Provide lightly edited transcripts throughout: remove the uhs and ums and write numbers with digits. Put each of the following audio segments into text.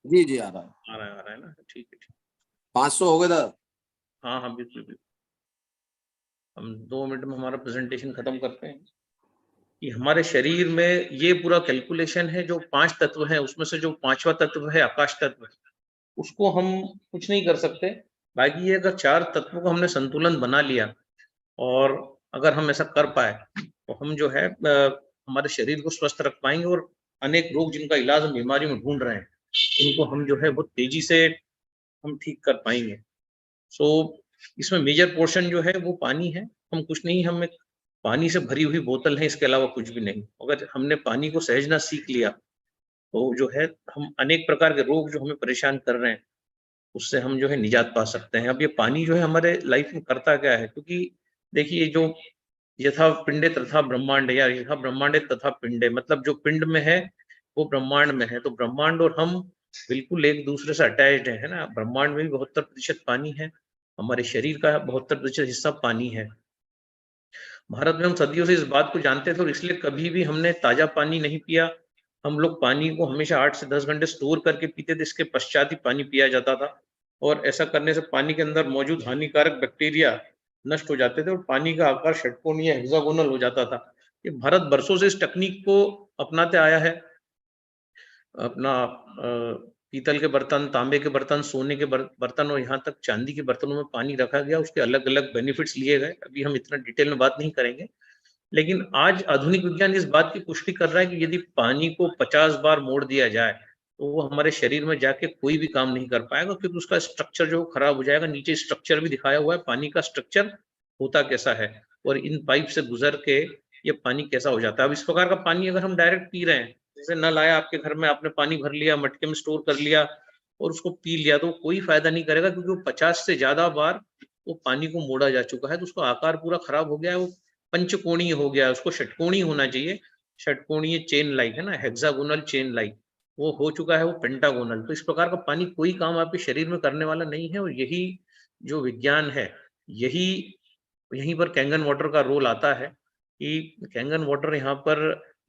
जी जी आ रहा है। आ रहा है ना, ठीक है ठीक। 500 हो गए था। हाँ हाँ बिल्कुल बिल्कुल। हम 2 मिनट में हमारा प्रेजेंटेशन खत्म करते हैं कि हमारे शरीर में ये पूरा कैलकुलेशन है। जो 5 तत्व हैं उसमें से जो 5वां तत्व है आकाश तत्व, उसको हम कुछ नहीं कर सकते। बाकी ये अगर 4 तत्वों को हमने संतुलन बना लिया और अगर हम ऐसा कर पाए तो हम जो है हमारे शरीर को स्वस्थ रख पाएंगे और अनेक रोग जिनका इलाज हम बीमारी में ढूंढ रहे हैं उनको हम जो है बहुत तेजी से हम ठीक कर पाएंगे। सो इसमें मेजर पोर्शन जो है वो पानी है। हम कुछ नहीं, हम एक पानी से भरी हुई बोतल है, इसके अलावा कुछ भी नहीं। अगर हमने पानी को सहेजना सीख लिया तो जो है हम अनेक प्रकार के रोग जो हमें परेशान कर रहे हैं उससे हम जो है निजात पा सकते हैं। अब ये पानी जो है हमारे लाइफ में करता क्या है, क्योंकि देखिए जो यथा पिंडे तथा ब्रह्मांड, या यथा ब्रह्मांडे तथा पिंडे, मतलब जो पिंड में है वो ब्रह्मांड में है। तो ब्रह्मांड और हम बिल्कुल एक दूसरे से अटैच्ड है ना। ब्रह्मांड में भी 72% पानी है, हमारे शरीर का 72% हिस्सा पानी है। भारत में हम सदियों से इस बात को जानते थे और इसलिए कभी भी हमने ताजा पानी नहीं पिया। हम लोग पानी को हमेशा 8 से 10 घंटे स्टोर करके पीते थे, इसके पश्चात ही पानी पिया जाता था। और ऐसा करने से पानी के अंदर मौजूद हानिकारक बैक्टीरिया नष्ट हो जाते थे और पानी का आकार षटकोणीय हेक्सागोनल हो जाता था। ये भारत बरसों से इस तकनीक को अपनाते आया है। अपना पीतल के बर्तन, तांबे के बर्तन, सोने के बर्तन और यहाँ तक चांदी के बर्तनों में पानी रखा गया, उसके अलग-अलग बेनिफिट्स लिए गए। अभी हम इतना डिटेल में बात नहीं करेंगे। लेकिन आज आधुनिक विज्ञान इस बात की पुष्टि कर रहा है कि यदि पानी को 50 बार मोड़ दिया जाए, तो वो हमारे शरीर में जाके कोई भी काम नहीं कर पाएगा, क्योंकि उसका स्ट्रक्चर जो खराब हो जाएगा। नीचे स्ट्रक्चर भी दिखाया हुआ है, पानी का स्ट्रक्चर होता कैसा है और इन पाइप से गुजर के ये पानी कैसा हो जाता है। अब इस प्रकार का पानी अगर हम डायरेक्ट पी रहे हैं, जैसे नल आया आपके घर में, आपने पानी भर लिया, मटके में स्टोर कर लिया और उसको पी लिया, तो कोई फायदा नहीं करेगा, क्योंकि वो 50 से ज्यादा बार वो पानी को मोड़ा जा चुका है। तो उसका आकार पूरा खराब हो गया है, वो पंचकोणीय हो गया है, उसको षटकोणीय होना चाहिए। षटकोणीय चेन लाइक है ना, हेक्सागोनल चेन लाइक, वो हो चुका है वो पेंटागोनल। तो इस प्रकार का पानी कोई काम आपके शरीर में करने वाला नहीं है। और यही जो विज्ञान है, यही यहीं पर कैंगन वाटर का रोल आता है कि कैंगन वाटर यहाँ पर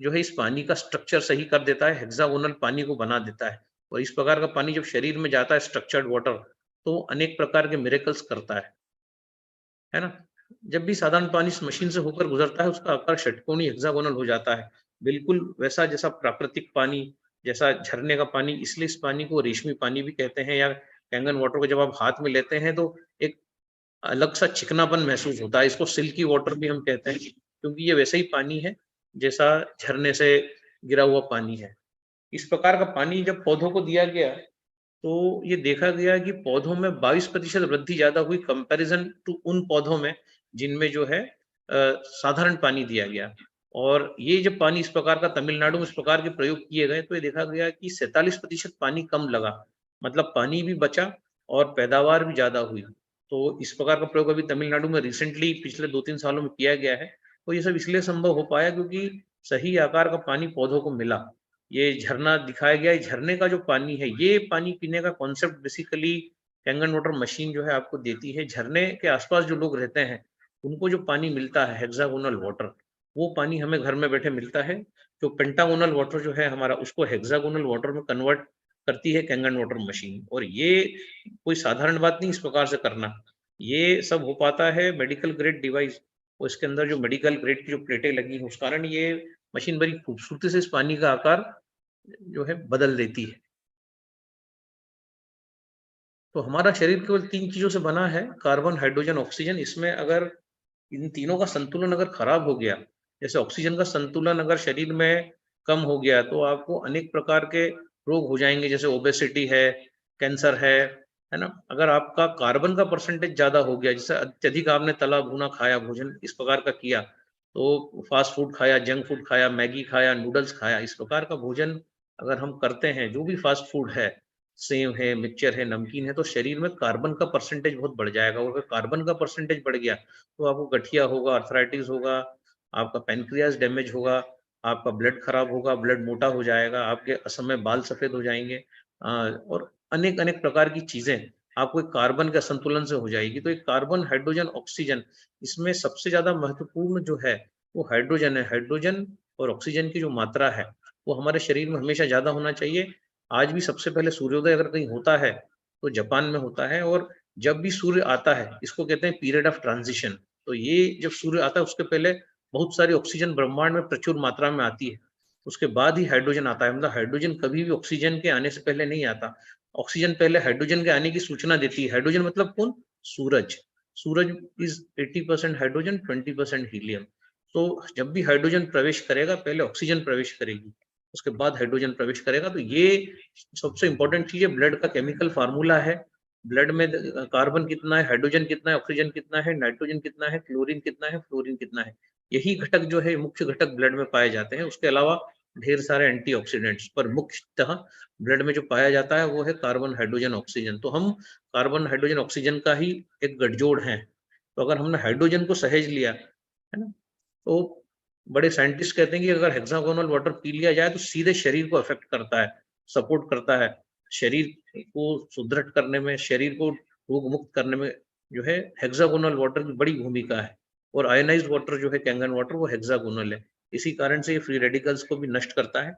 जो है इस पानी का स्ट्रक्चर सही कर देता है, हेक्सागोनल पानी को बना देता है। और इस प्रकार का पानी जब शरीर में जाता है, स्ट्रक्चर्ड वाटर, तो अनेक प्रकार के मिरेकल्स करता है ना। जब भी साधारण पानी इस मशीन से होकर गुजरता है, उसका आकार षटकोणीय हेक्सागोनल हो जाता है, बिल्कुल वैसा जैसा प्राकृतिक पानी, जैसा झरने का पानी। इसलिए इस पानी को रेशमी पानी भी कहते हैं। या कैंगन वाटर को जब आप हाथ में लेते हैं तो एक अलग सा चिकनापन महसूस होता है। इसको सिल्की वाटर भी हम कहते हैं, क्योंकि ये वैसा ही पानी है जैसा झरने से गिरा हुआ पानी है। इस प्रकार का पानी जब पौधों को दिया गया तो ये देखा गया कि पौधों में 22% वृद्धि ज्यादा हुई, कंपैरिजन टू उन पौधों में जिनमें जो है साधारण पानी दिया गया। और ये जब पानी इस प्रकार का तमिलनाडु में इस प्रकार के प्रयोग किए गए तो ये देखा गया कि 47% पानी कम लगा, मतलब पानी भी बचा और पैदावार भी ज्यादा हुई। तो इस प्रकार का प्रयोग अभी तमिलनाडु में रिसेंटली पिछले 2-3 सालों में किया गया है। तो ये सब इसलिए संभव हो पाया क्योंकि सही आकार का पानी पौधों को मिला। ये झरना दिखाया गया है, झरने का जो पानी है, ये पानी पीने का concept basically Kangen water machine जो है आपको देती है। झरने के आसपास जो लोग रहते हैं उनको जो पानी मिलता है हेक्सागोनल वाटर, वो पानी हमें घर में बैठे मिलता है। जो पेंटागोनल वाटर जो है हमारा, उसको हेक्सागोनल वाटर में कन्वर्ट करती है कैंगन वाटर मशीन। और ये कोई साधारण बात नहीं इस प्रकार से करना। ये सब हो पाता है मेडिकल ग्रेड डिवाइस और इसके अंदर जो मेडिकल ग्रेड की जो प्लेटें लगी हैं उस कारण ये मशीन बड़ी खूबसूरती से इस पानी का आकार जो है बदल देती है। तो हमारा शरीर केवल 3 चीजों से बना है, कार्बन, हाइड्रोजन, ऑक्सीजन। इसमें अगर इन तीनों का संतुलन अगर खराब हो गया, जैसे ऑक्सीजन का संतुलन अगर शरीर में कम हो गया, तो आपको अनेक प्रकार के रोग हो जाएंगे, जैसे ओबेसिटी है, कैंसर है ना। अगर आपका कार्बन का परसेंटेज ज्यादा हो गया, जैसे अत्यधिक आपने तला भुना खाया, भोजन इस प्रकार का किया, तो फास्ट फूड खाया, जंक फूड खाया, मैगी खाया, नूडल्स खाया, इस प्रकार का भोजन अगर हम करते हैं, जो भी फास्ट फूड है, सेव है, मिक्सचर है, नमकीन है, तो शरीर में कार्बन का परसेंटेज बहुत बढ़ जाएगा। और अगर कार्बन का परसेंटेज बढ़ गया तो आपको गठिया होगा, अर्थराइटिस होगा, आपका पैनक्रियाज डैमेज होगा, आपका ब्लड खराब होगा, ब्लड मोटा हो जाएगा, आपके असमय बाल सफेद हो जाएंगे, और अनेक अनेक प्रकार की चीजें आपको एक कार्बन के संतुलन से हो जाएगी। तो एक कार्बन, हाइड्रोजन, ऑक्सीजन, इसमें सबसे ज्यादा महत्वपूर्ण जो है वो हाइड्रोजन है। हाइड्रोजन और ऑक्सीजन की जो मात्रा है वो हमारे शरीर में हमेशा ज्यादा होना चाहिए। आज भी सबसे पहले सूर्योदय अगर कहीं होता है तो जापान में होता है, और जब भी सूर्य आता है इसको कहते हैं पीरियड ऑफ ट्रांजिशन। तो ये जब सूर्य आता है उसके पहले बहुत सारी ऑक्सीजन ब्रह्मांड में प्रचुर मात्रा में आती है, उसके बाद ही हाइड्रोजन आता है। मतलब हाइड्रोजन कभी भी ऑक्सीजन के आने से पहले नहीं आता, ऑक्सीजन पहले हाइड्रोजन के आने की सूचना देती है। हाइड्रोजन मतलब कौन? सूरज। सूरज इज 80% हाइड्रोजन, 20% हीलियम। तो जब भी हाइड्रोजन प्रवेश करेगा पहले ऑक्सीजन प्रवेश करेगी, उसके बाद हाइड्रोजन प्रवेश करेगा। तो ये सबसे इंपॉर्टेंट चीज है, ब्लड का केमिकल फार्मूला है। ब्लड में कार्बन कितना है, हाइड्रोजन कितना है, ऑक्सीजन कितना है, नाइट्रोजन कितना है, क्लोरीन कितना है, फ्लोरीन कितना है। यही घटक जो है मुख्य घटक ब्लड में पाए जाते हैं। उसके अलावा ढेर सारे एंटीऑक्सीडेंट्स, पर मुख्यतः ब्लड में जो पाया जाता है वो है कार्बन, हाइड्रोजन, ऑक्सीजन। तो हम कार्बन, हाइड्रोजन, ऑक्सीजन का ही एक गठजोड़ है। तो अगर हमने हाइड्रोजन को सहेज लिया है ना, तो बड़े साइंटिस्ट कहते हैं कि अगर हेक्सागोनल वाटर पी लिया जाए तो सीधे शरीर को अफेक्ट करता है, सपोर्ट करता है, शरीर को सुदृढ़ करने में, शरीर को रोग मुक्त करने में जो है हेक्सागोनल वाटर की बड़ी भूमिका है। और आयनाइज्ड वाटर जो है, कैंगन वाटर, वो हेक्सागोनल है। इसी कारण से ये फ्री रेडिकल्स को भी नष्ट करता है।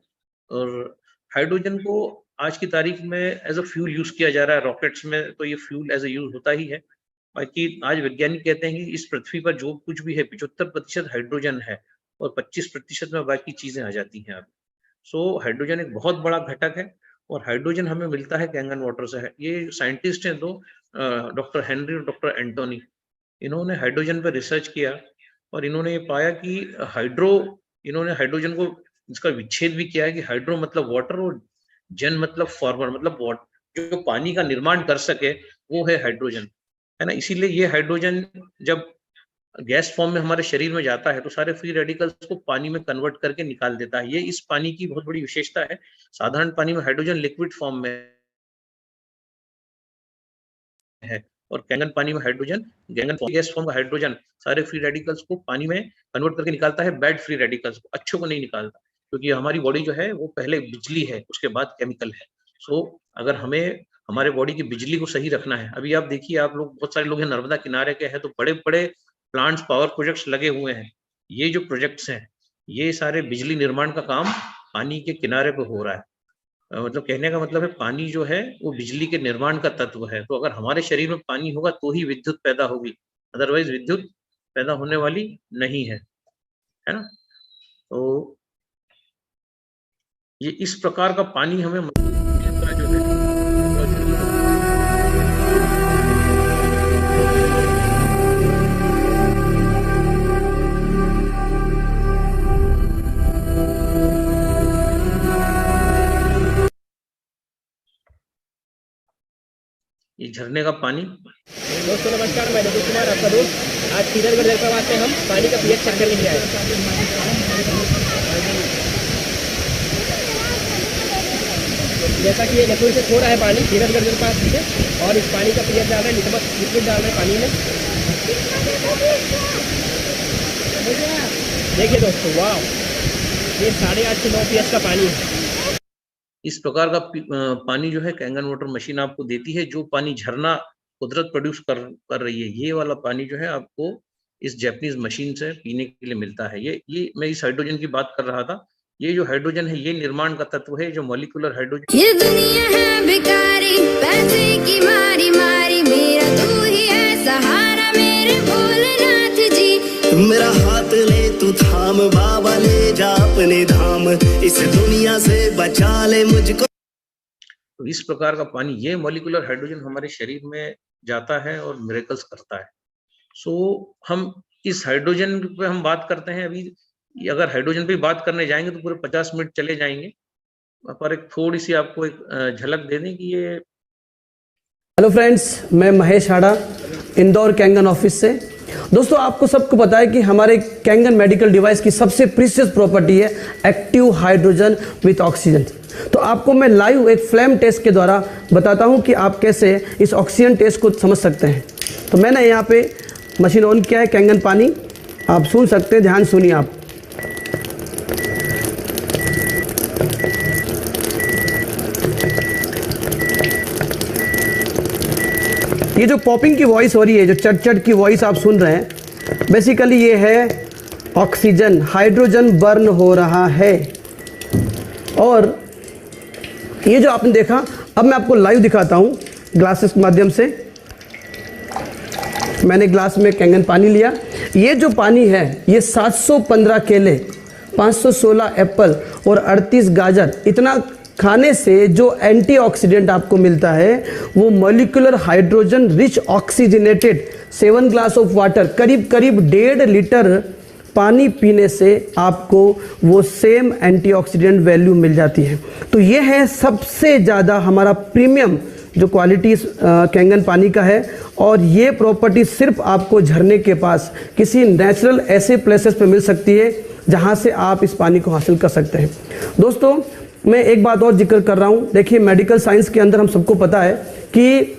और हाइड्रोजन को आज की तारीख में एज अ फ्यूल यूज किया जा रहा है रॉकेट्स में, तो ये फ्यूल एज अ यूज होता ही है। बाकी आज वैज्ञानिक कहते हैं कि इस पृथ्वी पर जो कुछ भी है 75% हाइड्रोजन है और 25% में बाकी चीजें आ जाती हैं। अब सो हाइड्रोजन एक बहुत बड़ा घटक है, और हाइड्रोजन हमें मिलता है कैंगन वाटर से है। ये साइंटिस्ट हैं दो, डॉक्टर हेनरी और डॉक्टर एंटोनी। इन्होंने हाइड्रोजन पर रिसर्च किया और इन्होंने ये पाया कि इन्होंने हाइड्रोजन को इसका विच्छेद भी किया है कि हाइड्रो मतलब वाटर और जन मतलब फार्मर, मतलब जो पानी का निर्माण कर सके वो है हाइड्रोजन, है ना। इसीलिए ये हाइड्रोजन जब गैस फॉर्म में हमारे शरीर में जाता है तो सारे फ्री रेडिकल्स को पानी में कन्वर्ट करके निकाल देता है। ये इस पानी की बहुत बड़ी विशेषता है। साधारण पानी में हाइड्रोजन लिक्विड फॉर्म में है, और कैंगन पानी में हाइड्रोजन गैस फॉर्म का हाइड्रोजन सारे फ्री रेडिकल्स को पानी में कन्वर्ट करके निकालता है, बैड फ्री रेडिकल्स को, अच्छों को नहीं निकालता। क्योंकि हमारी बॉडी जो है वो पहले बिजली है, उसके बाद केमिकल है। सो अगर हमें हमारे बॉडी की बिजली को सही रखना है, अभी आप देखिए, आप लोग बहुत सारे लोग हैं नर्मदा किनारे के हैं, तो बड़े बड़े प्लांट्स, पावर प्रोजेक्ट्स लगे हुए हैं। ये जो प्रोजेक्ट्स हैं ये सारे बिजली निर्माण का काम पानी के किनारे पे हो रहा है। मतलब कहने का मतलब है पानी जो है वो बिजली के निर्माण का तत्व है। तो अगर हमारे शरीर में पानी होगा तो ही विद्युत पैदा होगी, अदरवाइज विद्युत पैदा होने वाली नहीं है ना। तो ये इस प्रकार का पानी हमें जो है ये झरने का पानी। दोस्तों नमस्कार, मैं रघु कुमार आपका दोस्त। आज सीधरगढ़ जलप्रपात से हम पानी का पीएच चेक करने के लिए आए। जैसा कि ये लखनऊ से छोड़ा है पानी सीधरगढ़ जलप्रपात से, और इस पानी का पीएच डाल रहे हैं, लिटमस लिक्विड डाल रहे हैं पानी में। देखिए दोस्तों, वाह, ये 8.5 से 9 पीएच का पानी है। इस प्रकार का पानी जो है कैंगन वाटर मशीन आपको देती है, जो पानी झरना कुदरत प्रोड्यूस कर रही है। ये वाला पानी जो है आपको इस जैपनीज मशीन से पीने के लिए मिलता है। ये मैं इस हाइड्रोजन की बात कर रहा था। ये जो हाइड्रोजन है ये निर्माण का तत्व है, जो मॉलिक्यूलर हाइड्रोजन। ये दुनिया है भिखारी, पैसे की मारी मारी, मेरा तू ही है सहारा मेरे भोलेनाथ जी। मेरा हाथ ले तू थाम, बाबा ले जा अपने धाम, इस दुनिया से बचा ले मुझको। तो इस प्रकार का पानी, ये मॉलिक्यूलर हाइड्रोजन हमारे शरीर में जाता है और मिरेकल्स करता है। सो हम इस हाइड्रोजन पे हम बात करते हैं। अभी अगर हाइड्रोजन पे बात करने जाएंगे तो पूरे 50 मिनट चले जाएंगे, पर एक थोड़ी सी आपको एक झलक दे दें कि ये। हेलो फ्रेंड्स, मैं महेश हाड़ा, इंदौर कैंगन ऑफिस से। दोस्तों, आपको सबको पता है कि हमारे कैंगन मेडिकल डिवाइस की सबसे प्रीशियस प्रॉपर्टी है एक्टिव हाइड्रोजन विथ ऑक्सीजन। तो आपको मैं लाइव एक फ्लेम टेस्ट के द्वारा बताता हूं कि आप कैसे इस ऑक्सीजन टेस्ट को समझ सकते हैं। तो मैंने यहाँ पे मशीन ऑन किया है, कैंगन पानी आप सुन सकते हैं, ध्यान सुनिए आप। ये जो पॉपिंग की वॉइस हो रही है, जो चट चट की वॉइस आप सुन रहे हैं, बेसिकली ये है ऑक्सीजन, हाइड्रोजन बर्न हो रहा है। और ये जो आपने देखा, अब मैं आपको लाइव दिखाता हूँ ग्लासेस के माध्यम से। मैंने ग्लास में कैंगन पानी लिया। ये जो पानी है ये 715 केले, 516 एप्पल और 38 गाजर, इतना खाने से जो एंटीऑक्सीडेंट आपको मिलता है वो molecular hydrogen rich oxygenated 7 glass of water, करीब करीब 1.5 लीटर पानी पीने से आपको वो सेम एंटीऑक्सीडेंट वैल्यू मिल जाती है। तो ये है सबसे ज़्यादा हमारा प्रीमियम जो क्वालिटी कैंगन पानी का है, और ये प्रॉपर्टी सिर्फ आपको झरने के पास किसी नेचुरल ऐसे प्लेसेस पे मिल सकती है जहाँ से आप इस पानी को हासिल कर सकते हैं। दोस्तों मैं एक बात और जिक्र कर रहा हूँ, देखिए मेडिकल साइंस के अंदर हम सबको पता है कि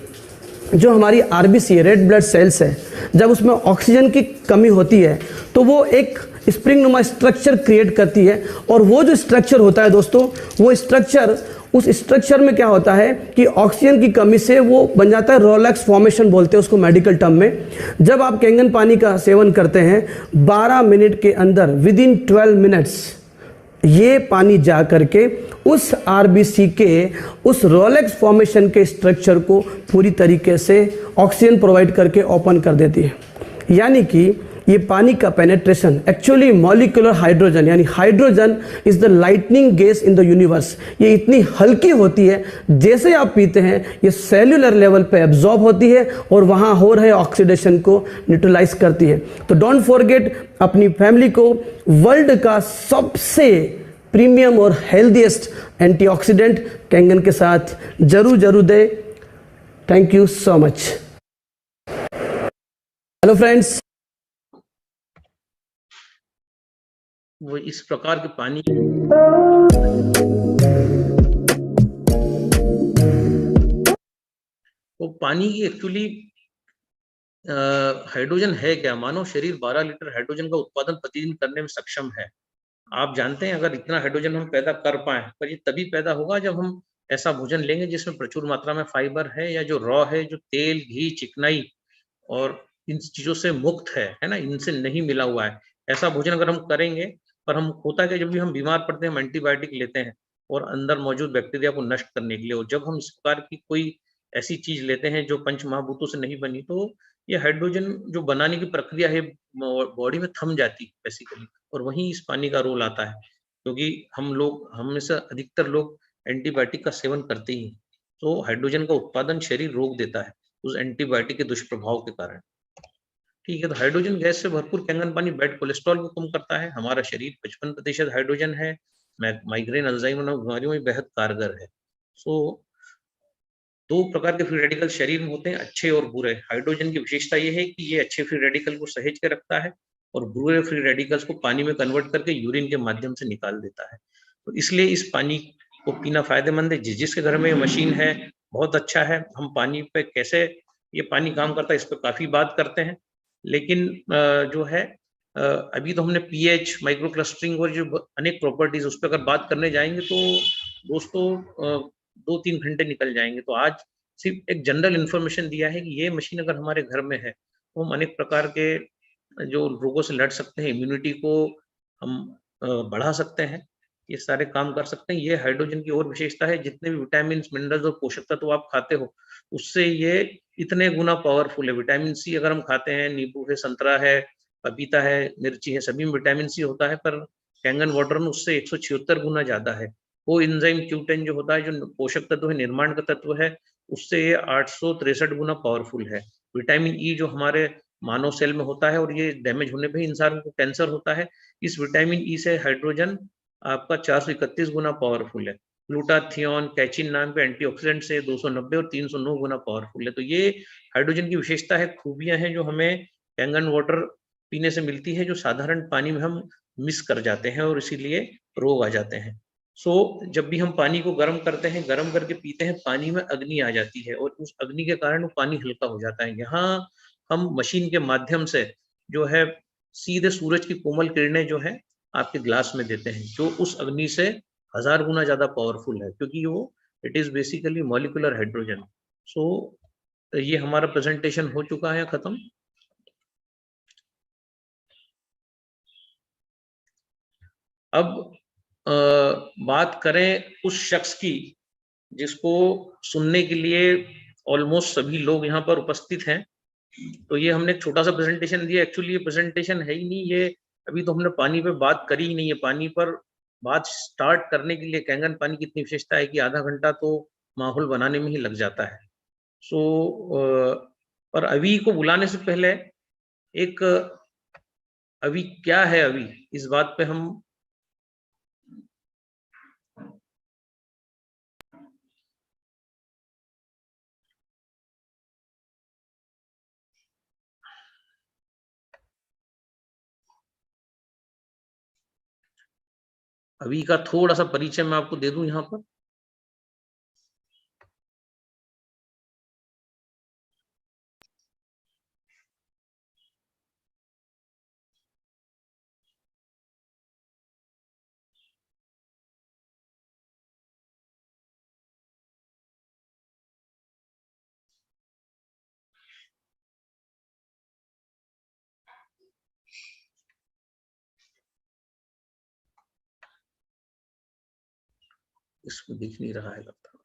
जो हमारी आरबीसी रेड ब्लड सेल्स है, जब उसमें ऑक्सीजन की कमी होती है तो वो एक स्प्रिंग नुमा स्ट्रक्चर क्रिएट करती है, और वो जो स्ट्रक्चर होता है दोस्तों, वो स्ट्रक्चर, उस स्ट्रक्चर में क्या होता है कि ऑक्सीजन की कमी से वो बन जाता है रोलेक्स फॉर्मेशन बोलते हैं उसको मेडिकल टर्म में। जब आप कैंगन पानी का सेवन करते हैं 12 मिनट के अंदर, विद इन 12 मिनट्स, ये पानी जा करके उस आरबीसी के उस रोलेक्स फॉर्मेशन के स्ट्रक्चर को पूरी तरीके से ऑक्सीजन प्रोवाइड करके ओपन कर देती है। यानी कि ये पानी का पेनेट्रेशन एक्चुअली मॉलिक्यूलर हाइड्रोजन, यानी hydrogen is the lightning gas in the universe, ये इतनी हल्की होती है जैसे आप पीते हैं ये सेल्यूलर लेवल पे एब्जॉर्ब होती है और वहाँ हो रहे ऑक्सीडेशन को न्यूट्रलाइज करती है। तो डोंट फॉरगेट, अपनी फैमिली को वर्ल्ड का सबसे प्रीमियम और हेल्दीएस्ट एंटीऑक्सीडेंट कैंगन के साथ जरूर दे। Thank you so much. Hello friends, वो इस प्रकार के पानी वो पानी की एक्चुअली हाइड्रोजन है क्या? मानव शरीर 12 लीटर हाइड्रोजन का उत्पादन प्रतिदिन करने में सक्षम है। आप जानते हैं अगर इतना हाइड्रोजन हम पैदा कर पाए, पर ये तभी पैदा होगा जब हम ऐसा भोजन लेंगे जिसमें प्रचुर मात्रा में फाइबर है, या जो रॉ है, जो तेल, घी, चिकनाई और इन चीजों से मुक्त है ना, इनसे नहीं मिला हुआ है, ऐसा भोजन अगर हम करेंगे। पर हम होता है कि जब भी हम बीमार पड़ते हैं हम एंटीबायोटिक लेते हैं और अंदर मौजूद बैक्टीरिया को नष्ट करने के लिए, और जब हम इस प्रकार की कोई ऐसी चीज लेते हैं जो पंच महाभूतों से नहीं बनी, तो ये हाइड्रोजन जो बनाने की प्रक्रिया है बॉडी में थम जाती है बेसिकली, और वहीं इस पानी का रोल आता है। क्योंकि हम में से अधिकतर लोग एंटीबायोटिक का सेवन करते ही, तो हाइड्रोजन का उत्पादन शरीर रोक देता है उस एंटीबायोटिक के दुष्प्रभाव के कारण। ठीक है, तो हाइड्रोजन गैस से भरपूर कैंगन पानी बैड कोलेस्ट्रॉल को कम करता है। हमारा शरीर 55% हाइड्रोजन है। माइग्रेन, अल्जाइमर बीमारियों में बेहद कारगर है। सो 2 प्रकार के फ्री रेडिकल शरीर में होते हैं, अच्छे और बुरे। हाइड्रोजन की विशेषता ये है कि ये अच्छे फ्री रेडिकल को सहेज के रखता है और बुरे फ्री रेडिकल्स को पानी में कन्वर्ट करके यूरिन के माध्यम से निकाल देता है। तो इसलिए इस पानी को पीना फायदेमंद है। जिसके घर में मशीन है बहुत अच्छा है। हम पानी पे कैसे ये पानी काम करता है इस पर काफी बात करते हैं, लेकिन जो है अभी तो हमने पीएच, माइक्रो क्लस्टरिंग और जो अनेक प्रॉपर्टीज उस पर अगर बात करने जाएंगे तो दोस्तों 2-3 घंटे निकल जाएंगे। तो आज सिर्फ एक जनरल इंफॉर्मेशन दिया है कि ये मशीन अगर हमारे घर में है तो हम अनेक प्रकार के जो रोगों से लड़ सकते हैं, इम्यूनिटी को हम बढ़ा सकते हैं, ये सारे काम कर सकते हैं। ये हाइड्रोजन की और विशेषता है, जितने भी विटामिन, मिनरल्स और पोषक तत्व आप खाते हो उससे ये इतने गुना पावरफुल है। विटामिन सी अगर हम खाते हैं, नींबू है, संतरा है, पपीता है, मिर्ची है, सभी में विटामिन सी होता है, पर कैंगन वाटर में उससे 176 गुना ज्यादा है। वो एंजाइम Q10 जो होता है, जो पोषक तत्व है, निर्माण का तत्व है, उससे ये 863 गुना पावरफुल है। विटामिन ई जो हमारे मानव सेल में होता है और ये डैमेज होने पे इंसान को कैंसर होता है, इस विटामिन ई से हाइड्रोजन आपका 431 गुना पावरफुल है। ग्लूटाथियोन, कैचिन नाम के एंटीऑक्सीडेंट से 290 और 309 गुना पावरफुल है। तो ये हाइड्रोजन की विशेषता है, खूबियां हैं जो हमें कैंगन वाटर पीने से मिलती है, जो साधारण पानी में हम मिस कर जाते हैं और इसीलिए रोग आ जाते हैं। सो जब भी हम पानी को गर्म करते हैं, गर्म करके पीते हैं, पानी में अग्नि आ जाती है और उस अग्नि के कारण वो पानी हल्का हो जाता है। यहाँ हम मशीन के माध्यम से जो है सीधे सूरज की कोमल किरणें जो है आपके ग्लास में देते हैं, जो उस अग्नि से 1000 गुना ज्यादा पावरफुल है, क्योंकि वो it is basically molecular hydrogen. So ये हमारा प्रेजेंटेशन हो चुका है खत्म। अब बात करें उस शख्स की जिसको सुनने के लिए ऑलमोस्ट सभी लोग यहाँ पर उपस्थित हैं। तो ये हमने एक छोटा सा प्रेजेंटेशन दिया। एक्चुअली ये प्रेजेंटेशन है ही नहीं, ये अभी तो हमने पानी पे बात करी ही नहीं है। पानी पर बात स्टार्ट करने के लिए कैंगन पानी की इतनी विशेषता है कि आधा घंटा तो माहौल बनाने में ही लग जाता है। पर अवी को बुलाने से पहले एक अवी क्या है, अवी इस बात पे हम अवी का थोड़ा सा परिचय मैं आपको दे दूं यहाँ पर। इसमें दिख नहीं रहा है लगता है।